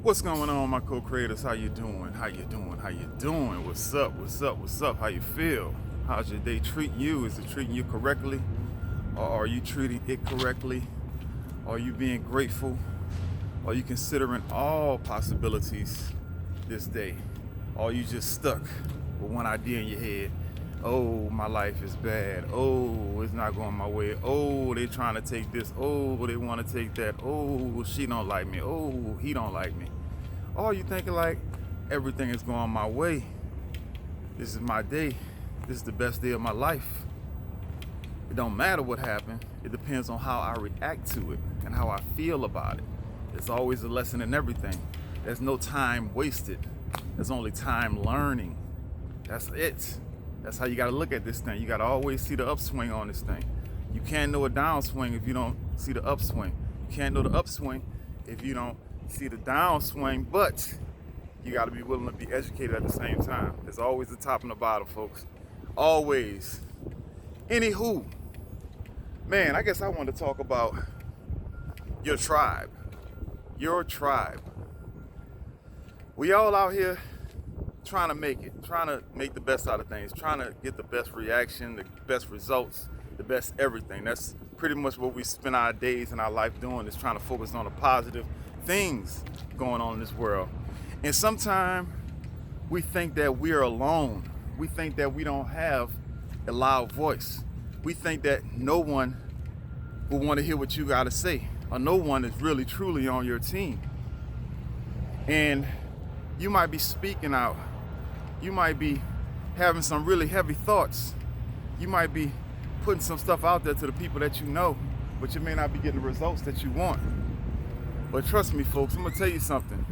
What's going on, my co-creators? How you doing? How you doing? How you doing? What's up? What's up? What's up? How you feel? How's your day treating you? Is it treating you correctly? Or are you treating it correctly? Are you being grateful? Are you considering all possibilities this day? Or are you just stuck with one idea in your head? Oh, my life is bad. Oh, it's not going my way. Oh, they trying to take this. Oh, they want to take that. Oh, she don't like me. Oh, he don't like me. Or you thinking like everything is going my way. This is my day. This is the best day of my life. It don't matter what happened. It depends on how I react to it and how I feel about it. There's always a lesson in everything. There's no time wasted. There's only time learning. That's it. That's how you got to look at this thing. You got to always see the upswing on this thing. You can't know a downswing if you don't see the upswing. You can't know the upswing if you don't see the downswing, but you got to be willing to be educated at the same time. There's always the top and the bottom, folks. Always. Anywho, man, I guess I want to talk about your tribe. Your tribe. We all out here trying to make it, trying to make the best out of things, trying to get the best reaction, the best results, the best everything. That's pretty much what we spend our days and our life doing, is trying to focus on the positive things going on in this world. And sometimes we think that we're alone. We think that we don't have a loud voice. We think that no one will want to hear what you got to say, or no one is really truly on your team. And you might be speaking out. You might be having some really heavy thoughts. You might be putting some stuff out there to the people that you know, but you may not be getting the results that you want. But trust me, folks, I'm gonna tell you something.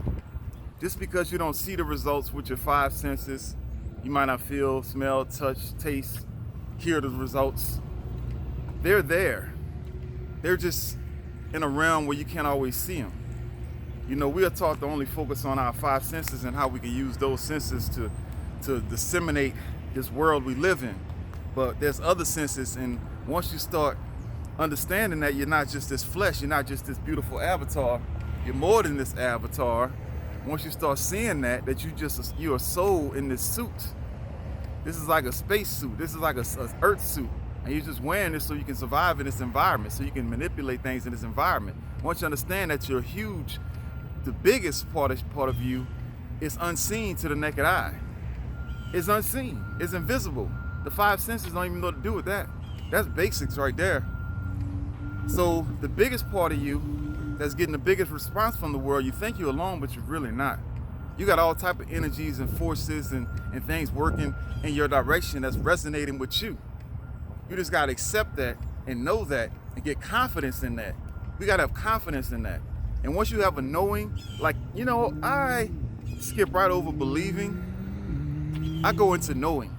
Just because you don't see the results with your five senses, you might not feel, smell, touch, taste, hear the results. They're there. They're just in a realm where you can't always see them. You know, we are taught to only focus on our five senses and how we can use those senses to disseminate this world we live in. But there's other senses, and once you start understanding that you're not just this flesh, you're not just this beautiful avatar, you're more than this avatar. Once you start seeing that you're a soul in this suit. This is like a space suit. This is like a earth suit. And you're just wearing this so you can survive in this environment, so you can manipulate things in this environment. Once you understand that you're huge, the biggest part of you is unseen to the naked eye. It's unseen. It's invisible. The five senses don't even know what to do with that. That's basics right there. So the biggest part of you that's getting the biggest response from the world, you think you're alone, but you're really not. You got all type of energies and forces and things working in your direction that's resonating with you. You just got to accept that and know that and get confidence in that. We got to have confidence in that. And once you have a knowing, like, I skip right over believing. I go into knowing.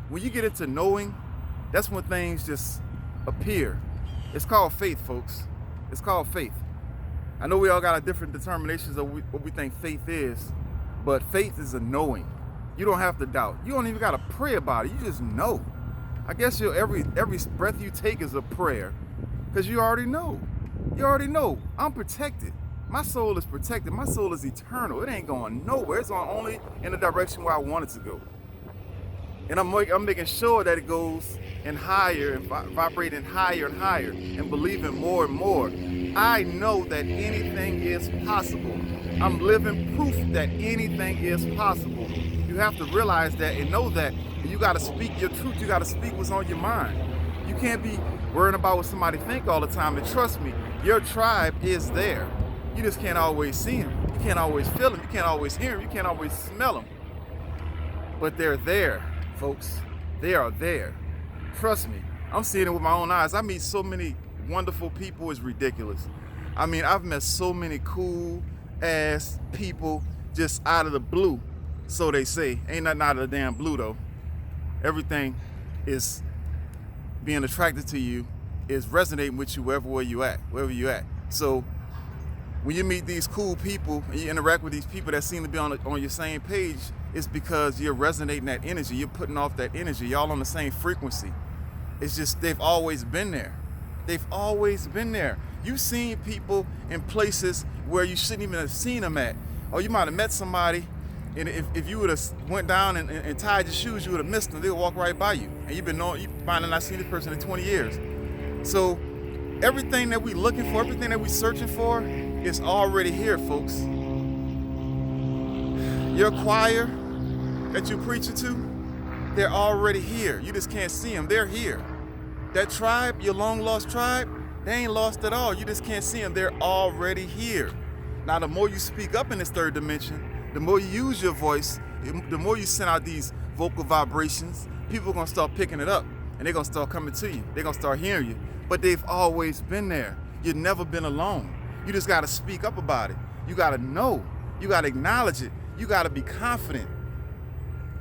When you get into knowing, that's when things just appear. It's called faith, folks. It's called faith. I know we all got different determinations of what we think faith is, but faith is a knowing. You don't have to doubt. You don't even got to pray about it. You just know. I guess every breath you take is a prayer, because you already know. You already know. I'm protected. My soul is protected. My soul is eternal. It ain't going nowhere. It's going only in the direction where I want it to go. And I'm making sure that it goes in higher and vibrating higher and higher and believing more and more. I know that anything is possible. I'm living proof that anything is possible. You have to realize that and know that. You got to speak your truth. You got to speak what's on your mind. You can't be worrying about what somebody think all the time. And trust me, your tribe is there. You just can't always see them. You can't always feel them. You can't always hear them. You can't always smell them. But they're there, folks. They are there. Trust me. I'm seeing it with my own eyes. I meet so many wonderful people. It's ridiculous. I mean, I've met so many cool ass people just out of the blue. So they say. Ain't nothing out of the damn blue, though. Everything is being attracted to you, is resonating with you wherever you at. So when you meet these cool people and you interact with these people that seem to be on your same page, it's because you're resonating that energy. You're putting off that energy. Y'all on the same frequency. It's just they've always been there. They've always been there. You've seen people in places where you shouldn't even have seen them at. Or you might have met somebody, and if you would have went down and tied your shoes, you would have missed them. They would walk right by you. And you might have not seen this person in 20 years. So everything that we're looking for, everything that we're searching for is already here, folks. Your choir that you're preaching to, they're already here. You just can't see them. They're here. That tribe, your long lost tribe, they ain't lost at all. You just can't see them. They're already here. Now, the more you speak up in this third dimension, the more you use your voice, the more you send out these vocal vibrations, people are going to start picking it up, and they're going to start coming to you. They're going to start hearing you. But they've always been there. You've never been alone. You just got to speak up about it. You got to know. You got to acknowledge it. You got to be confident.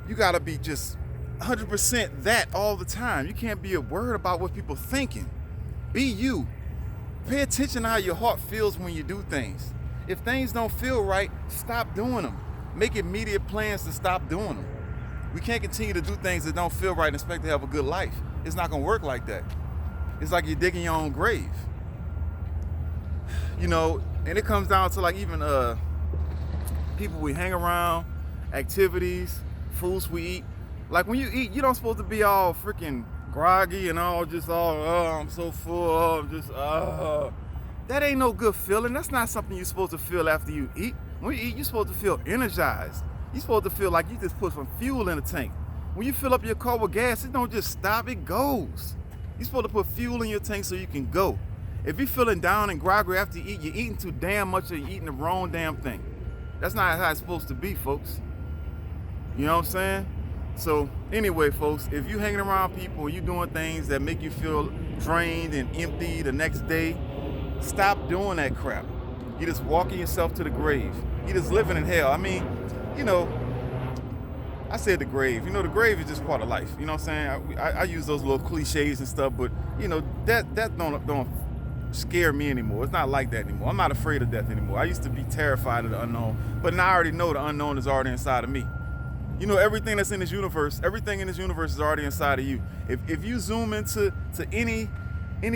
You got to be just 100% that all the time. You can't be worried about what people are thinking. Be you. Pay attention to how your heart feels when you do things. If things don't feel right, stop doing them. Make immediate plans to stop doing them. We can't continue to do things that don't feel right and expect to have a good life. It's not going to work like that. It's like you're digging your own grave. You know, and it comes down to like even people we hang around, activities, foods we eat. Like when you eat, you don't supposed to be all freaking groggy and all just all, I'm so full, That ain't no good feeling. That's not something you're supposed to feel after you eat. When you eat, you're supposed to feel energized. You're supposed to feel like you just put some fuel in the tank. When you fill up your car with gas, it don't just stop, it goes. You're supposed to put fuel in your tank so you can go. If you're feeling down and groggy after you eat, you're eating too damn much or you're eating the wrong damn thing. That's not how it's supposed to be, folks. You know what I'm saying? So anyway, folks, if you're hanging around people and you're doing things that make you feel drained and empty the next day, stop doing that crap. You're just walking yourself to the grave. You're just living in hell. I mean, you know, I said the grave. You know, the grave is just part of life. You know what I'm saying? I use those little cliches and stuff, but you know, that don't scare me anymore. It's not like that anymore. I'm not afraid of death anymore. I used to be terrified of the unknown, but now I already know the unknown is already inside of me. You know, everything that's in this universe, everything in this universe is already inside of you. If you zoom into any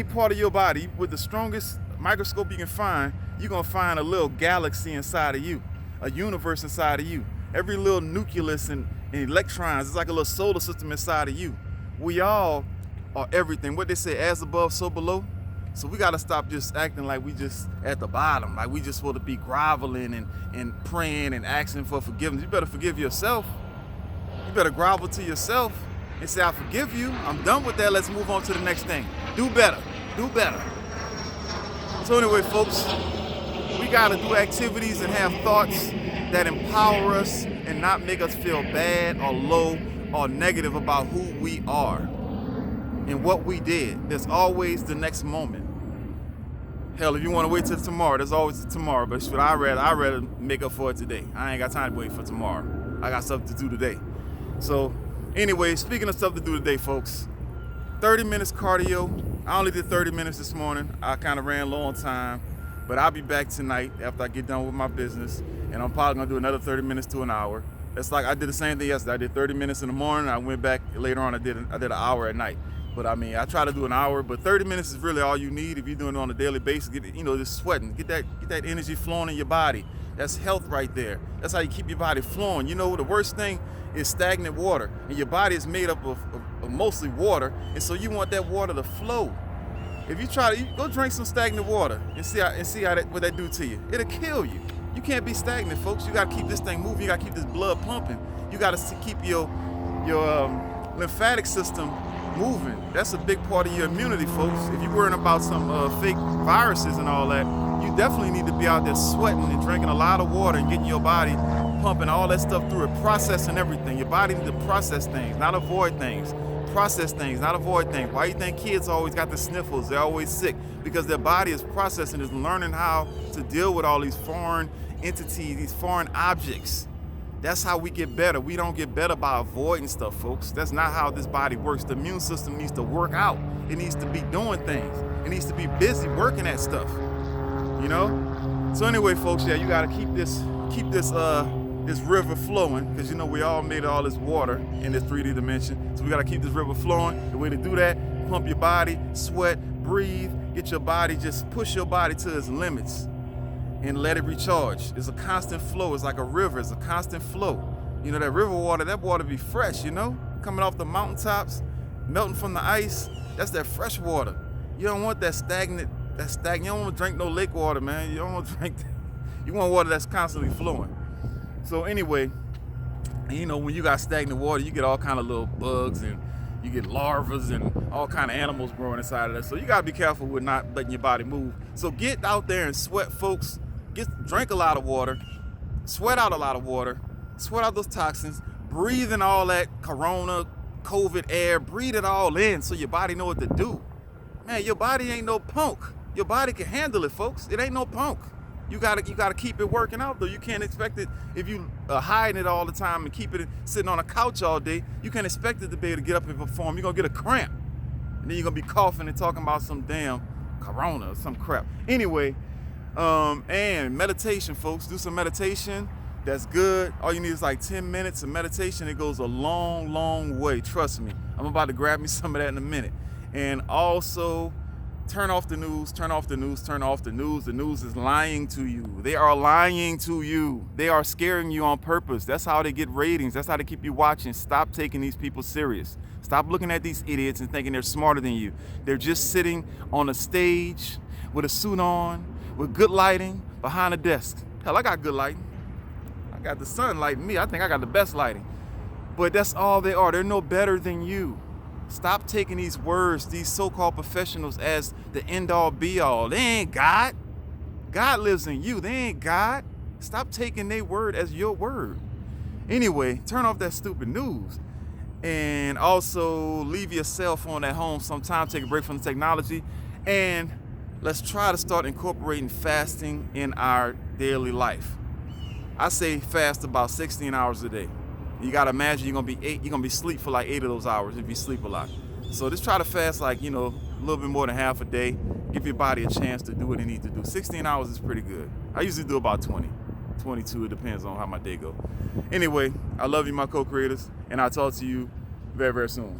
part of your body with the strongest microscope you can find, you're gonna find a little galaxy inside of you, a universe inside of you. Every little nucleus and electrons, it's like a little solar system inside of you. We all are everything. What they say, as above, so below. So we gotta stop just acting like we just at the bottom, like we just supposed to be groveling and praying and asking for forgiveness. You better forgive yourself. You better grovel to yourself and say, I forgive you. I'm done with that. Let's move on to the next thing. Do better. Do better. So anyway, folks, we got to do activities and have thoughts that empower us and not make us feel bad or low or negative about who we are and what we did. There's always the next moment. Hell, if you want to wait till tomorrow, there's always tomorrow. But should I'd rather make up for it today. I ain't got time to wait for tomorrow. I got stuff to do today. So anyway, speaking of stuff to do today, folks, 30 minutes cardio. I only did 30 minutes this morning. I kind of ran low on time, but I'll be back tonight after I get done with my business, and I'm probably gonna do another 30 minutes to an hour. It's like I did the same thing yesterday. I did 30 minutes in the morning. I went back later on. I did an hour at night. But I mean, I try to do an hour, but 30 minutes is really all you need if you're doing it on a daily basis. Get, just sweating. Get that energy flowing in your body. That's health right there. That's how you keep your body flowing. You know, the worst thing is stagnant water, and your body is made up of mostly water, and so you want that water to flow. If you try to go drink some stagnant water and see what that do to you, it'll kill you. You can't be stagnant, folks. You got to keep this thing moving. You got to keep this blood pumping. You got to keep your lymphatic system moving. That's a big part of your immunity, folks. If you're worrying about some fake viruses and all that, you definitely need to be out there sweating and drinking a lot of water and getting your body pumping all that stuff through it, processing everything. Your body needs to process things, not avoid things. Process things, not avoid things. Why you think kids always got the sniffles? They're always sick because their body is processing, is learning how to deal with all these foreign entities, these foreign objects. That's how we get better. We don't get better by avoiding stuff, folks. That's not how this body works. The immune system needs to work out. It needs to be doing things. It needs to be busy working at stuff. You know? So anyway, folks, yeah, you gotta keep this river flowing, because you know we all made all this water in this 3D dimension. So we gotta keep this river flowing. The way to do that, pump your body, sweat, breathe, get your body, just push your body to its limits. and let it recharge. It's a constant flow. It's like a river. It's a constant flow. You know, that river water, that water be fresh, you know? Coming off the mountaintops, melting from the ice. That's that fresh water. You don't want that stagnant. You don't want to drink no lake water, man. You don't want to drink that. You want water that's constantly flowing. So anyway, you know, when you got stagnant water, you get all kind of little bugs and you get larvas and all kind of animals growing inside of that. So you gotta be careful with not letting your body move. So get out there and sweat, folks. Drink a lot of water, sweat out a lot of water, sweat out those toxins, breathe in all that corona, COVID air, breathe it all in so your body know what to do. Man, your body ain't no punk. Your body can handle it, folks. It ain't no punk. You gotta keep it working out though. You can't expect it if you hiding it all the time and keep it sitting on a couch all day. You can't expect it to be able to get up and perform. You're gonna get a cramp, and then you're gonna be coughing and talking about some damn corona or some crap. Anyway, and meditation, folks. Do some meditation. That's good. All you need is like 10 minutes of meditation. It goes a long, long way. Trust me. I'm about to grab me some of that in a minute. And also, turn off the news, turn off the news, turn off the news. The news is lying to you. They are lying to you. They are scaring you on purpose. That's how they get ratings. That's how they keep you watching. Stop taking these people serious. Stop looking at these idiots and thinking they're smarter than you. They're just sitting on a stage with a suit on, with good lighting, behind a desk. Hell, I got good lighting. I got the sun lighting me. I think I got the best lighting. But that's all they are. They're no better than you. Stop taking these words, these so-called professionals, as the end-all be-all. They ain't God. God lives in you. They ain't God. Stop taking their word as your word. Anyway, turn off that stupid news. And also leave your cell phone at home sometime. Take a break from the technology. And let's try to start incorporating fasting in our daily life. I say fast about 16 hours a day. You gotta imagine you're gonna be asleep for like 8 of those hours if you sleep a lot. So just try to fast like, you know, a little bit more than half a day. Give your body a chance to do what it needs to do. 16 hours is pretty good. I usually do about 20, 22. It depends on how my day go. Anyway, I love you, my co-creators, and I'll talk to you very, very soon.